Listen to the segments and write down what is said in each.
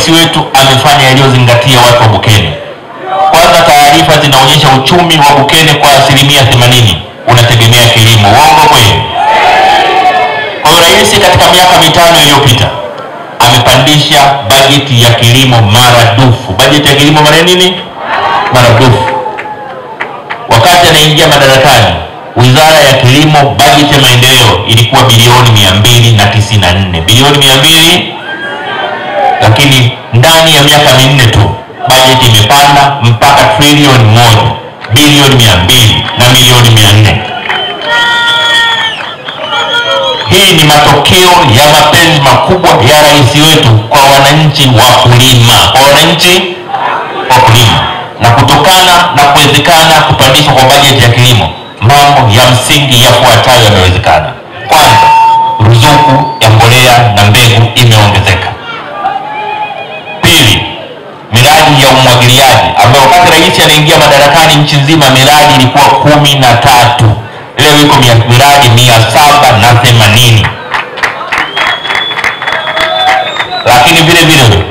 rais wetu amefanya yaliyozingatia watu wa Bukene. Kwanza, taarifa zinaonyesha uchumi wa Bukene kwa 80% unategemea kilimo. Uongo kweli? Kwa hiyo rais katika miaka 5 iliyopita amepandisha bajeti ya kilimo maradufu. Bajeti ya kilimo maradufu. Wakati anaingia madarakani, Wizara ya Kilimo, bajeti ya maendeleo ilikuwa bilioni 294. Bilioni 200, lakini ndani ya miaka 4 tu bajeti imepanda mpaka trilioni 1, bilioni 200 na milioni 400. Hii ni matokeo ya mapenzi makubwa ya rais wetu kwa wananchi wakulima, na kutokana na kuwezekana kupandishwa kwa bajeti ya kilimo, mambo ya msingi yafuatayo yamewezekana. Kwanza, ruzuku ya mbolea na mbegu imeongezeka. Pili, miradi ya umwagiliaji ambayo wakati rais anaingia madarakani nchi nzima miradi ilikuwa 13, leo iko miradi 780. Lakini vile vile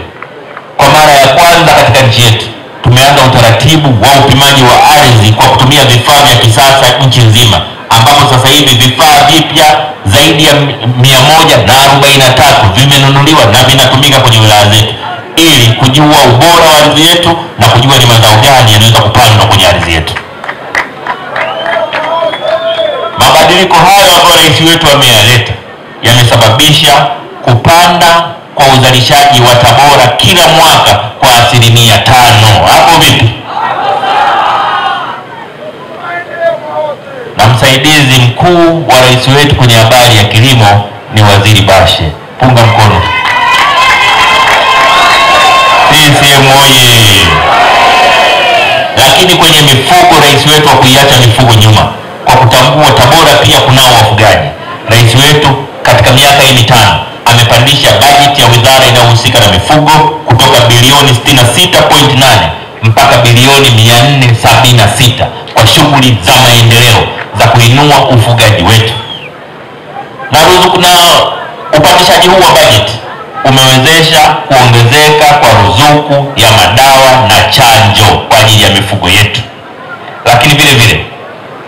kwa mara ya kwanza katika nchi yetu tumeanza utaratibu wa upimaji wa ardhi kwa kutumia vifaa vya kisasa nchi nzima, ambapo sasa hivi vifaa vipya zaidi ya 143 vimenunuliwa na vinatumika kwenye wilaya zetu ili kujua ubora wa ardhi yetu na kujua ni mazao gani yanaweza kupandwa kwenye ardhi yetu. Mabadiliko hayo ambayo rais wetu ameyaleta yamesababisha kupanda kwa uzalishaji wa Tabora kila mwaka kwa 5%. Hapo vipi? Na msaidizi mkuu wa rais wetu kwenye habari ya kilimo ni Waziri Bashe. Punga mkono. CCM oye! Lakini kwenye mifugo, rais wetu hakuiacha mifugo nyuma. Kwa kutambua Tabora pia kunao wafugaji, rais wetu katika miaka hii 5 amepandisha bajeti ya wizara inayohusika na mifugo kutoka bilioni 66.8 mpaka bilioni 476 kwa shughuli za maendeleo za kuinua ufugaji wetu. Na upandishaji huu wa bajeti umewezesha kuongezeka kwa ruzuku ya madawa na chanjo kwa ajili ya mifugo yetu. Lakini vile vile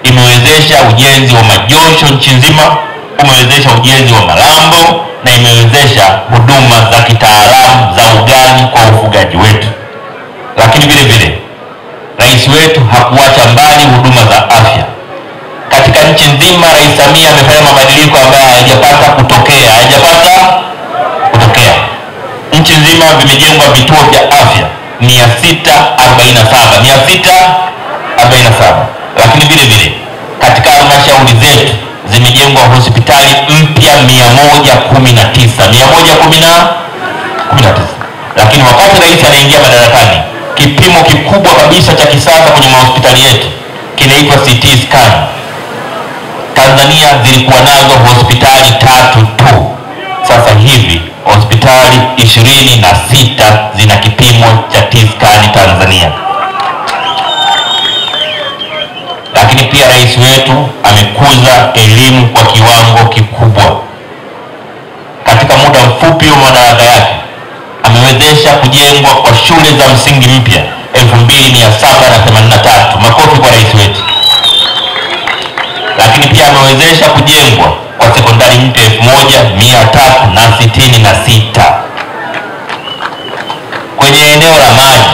imewezesha ujenzi wa majosho nchi nzima, umewezesha ujenzi wa malambo na imewezesha huduma za kitaalamu za ugani kwa ufugaji wetu. Lakini vile vile rais wetu hakuacha mbali huduma za afya. Katika nchi nzima Rais Samia amefanya mabadiliko ambayo hayajapata kutokea. Nchi nzima vimejengwa vituo vya afya 647. Lakini vile vile katika halmashauri zetu zimejengwa hospitali mpya 119. Lakini wakati rais anaingia madarakani, kipimo kikubwa kabisa cha kisasa kwenye mahospitali yetu kinaitwa CT scan. Tanzania zilikuwa nazo hospitali 3 tu. Sasa hivi hospitali 26 zina kipimo cha CT scan Tanzania. Lakini pia rais wetu amekuza elimu kwa kiwango kikubwa. Katika muda mfupi wa madaraka yake amewezesha kujengwa kwa shule za msingi mpya 2783. Makofi kwa rais wetu. Lakini pia amewezesha kujengwa kwa sekondari mpya 1366. Kwenye eneo la maji,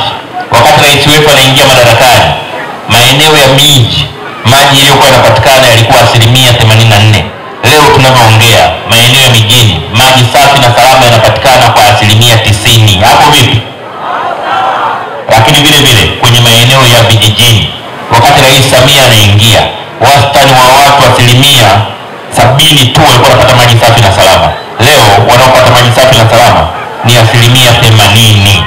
wakati rais wetu anaingia madarakani, maeneo ya miji maji yaliyokuwa yanapatikana yalikuwa 84. Leo tunavyoongea maeneo ya mijini maji safi na salama yanapatikana kwa 90. Hapo vipi? Lakini vile vile kwenye maeneo ya vijijini, wakati rais Samia anaingia, wastani wa watu 70 tu walikuwa wanapata maji safi na salama. Leo wanaopata maji safi na salama ni 80.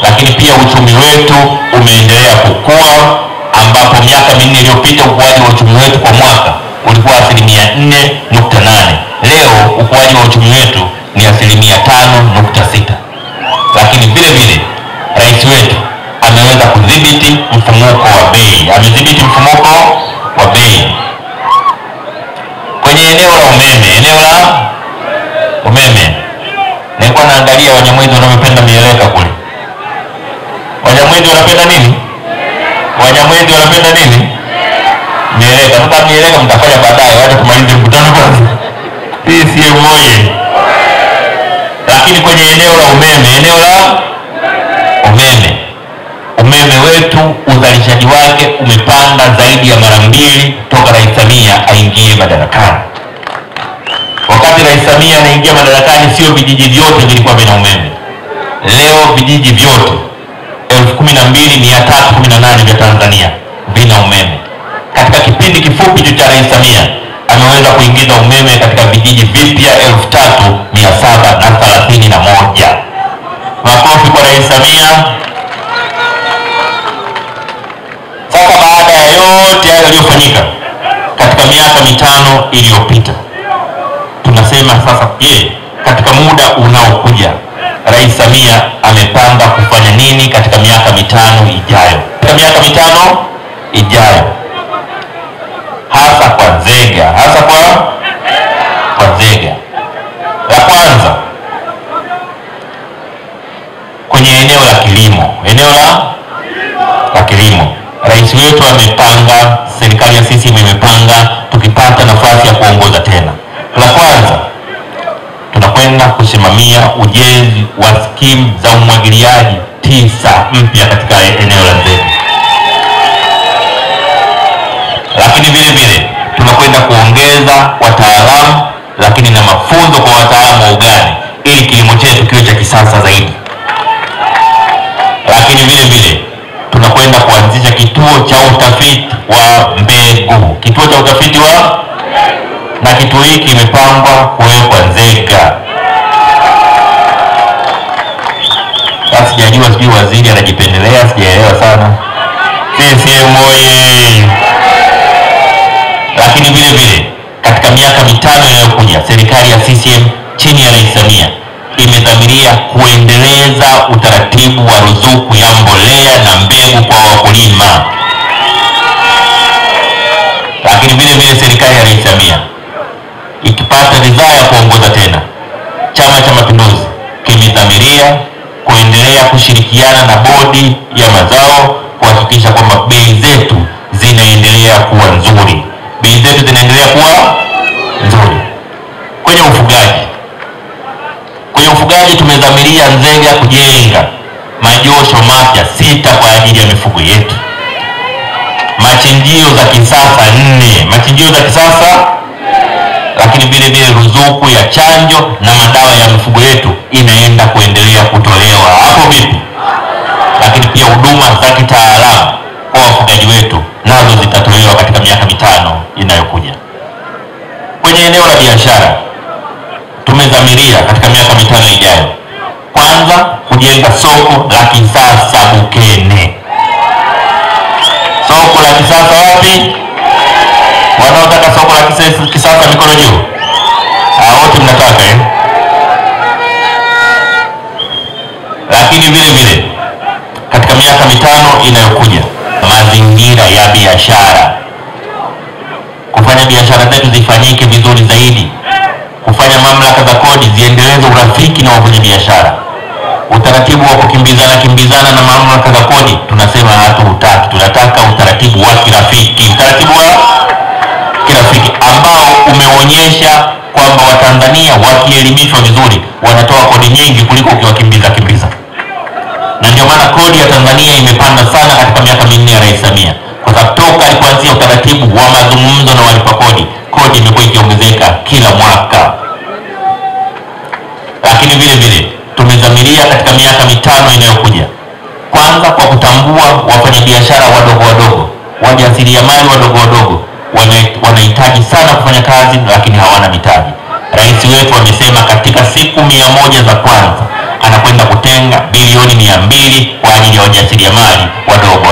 Lakini pia uchumi wetu umeendelea kukua, ambapo miaka 4 iliyopita ukuaji wa uchumi wetu kwa mwaka ulikuwa 4.8. Leo ukuaji wa uchumi wetu ni 5.6. Lakini vile vile rais wetu ameweza kudhibiti mfumuko wa bei. Amedhibiti mfumuko wa bei. Kwenye eneo la umeme, nilikuwa nilikuwa naangalia Wanyamwezi wanaopenda mieleka kule. Wanyamwezi wanapenda nini? Wanyamwezi wanapenda nini? Mieleka. Sasa mieleka mtafanya baadaye, wacha tumalize mkutano kwanza. CCM oye! Lakini kwenye eneo la umeme wetu uzalishaji wake umepanda zaidi ya mara 2 toka Rais Samia aingie madarakani. Wakati Rais Samia anaingia madarakani, sio vijiji vyote vilikuwa vina umeme. Leo vijiji vyote 12,318 vya Tanzania vina umeme. Katika kipindi kifupi cha Rais Samia ameweza kuingiza umeme katika vijiji vipya 3,731. Makofi kwa Rais Samia. Sasa baada ya yote hayo yaliyofanyika katika miaka 5 iliyopita, tunasema sasa, katika muda unaokuja Rais Samia amepanga kufanya nini katika miaka 5 ijayo? Katika miaka 5 ijayo, hasa kwa Nzega, la kwanza kwenye eneo la kilimo, Rais wetu amepanga, serikali ya CCM imepanga, tukipata nafasi ya kuongoza tena, la kwanza tunakwenda kusimamia ujenzi wa skimu za umwagiliaji 9 mpya katika eneo la Nzega. Lakini vile vile tunakwenda kuongeza wataalamu, lakini na mafunzo kwa wataalamu wa ugani, ili kilimo chetu kiwe cha kisasa zaidi. Lakini vile vile tunakwenda kuanzisha kituo cha utafiti wa mbegu, na kituo hiki kimepangwa kuwekwa Nzega. Sasa sijajua, sijui waziri anajipendelea, sijaelewa sana. CCM oye! Lakini vile vile katika miaka 5 inayokuja, serikali ya CCM chini ya Rais Samia imedhamiria kuendeleza utaratibu wa ruzuku ya mbolea na mbegu kwa wakulima. Lakini vile vile serikali ya Rais Samia ikipata ridhaa ya kuongoza tena, Chama cha Mapinduzi kimedhamiria kuendelea kushirikiana na bodi ya mazao kuhakikisha kwamba bei zetu zinaendelea kuwa nzuri. Kwenye ufugaji tumedhamiria Nzega kujenga majosho mapya 6 kwa ajili ya mifugo yetu, machinjio za kisasa 4, lakini vile vile ruzuku ya chanjo na madawa ya mifugo yetu inaenda kuendelea kutolewa. Hapo vipi? Lakini pia huduma za kitaalamu kwa wafugaji wetu nazo zitatolewa katika miaka 5 inayokuja. Kwenye eneo la biashara tumedhamiria katika miaka 5 ijayo, kwanza kujenga soko la kisasa Bukene. Soko la kisasa wapi? Wanaotaka soko la kisasa mikono juu. Wote mnataka Lakini vile vile katika miaka 5 inayokuja, mazingira ya biashara, kufanya biashara zetu zifanyike vizuri zaidi, kufanya mamlaka za kodi ziendeleze urafiki na wafanyabiashara. Utaratibu wa kukimbizana na mamlaka za kodi tunasema hatutaki. Tunataka utaratibu wa kirafiki, ambao umeonyesha kwamba Watanzania wakielimishwa vizuri wanatoa kodi nyingi kuliko ukiwakimbiza. Na ndio maana kodi ya Tanzania imepanda sana katika miaka 4 ya Rais Samia, kwa sababu toka alipoanzia utaratibu wa mazungumzo na walipa kodi, kodi imekuwa ikiongezeka kila mwaka. Lakini vile vile tumedhamiria katika miaka 5 inayokuja, kwanza kwa kutambua wafanyabiashara wadogo, wajasiriamali wadogo wanahitaji sana kufanya kazi lakini hawana mitaji. Rais wetu amesema katika siku 100 za kwanza anakwenda kutenga bilioni 200 kwa ajili ya wajasiriamali wadogo.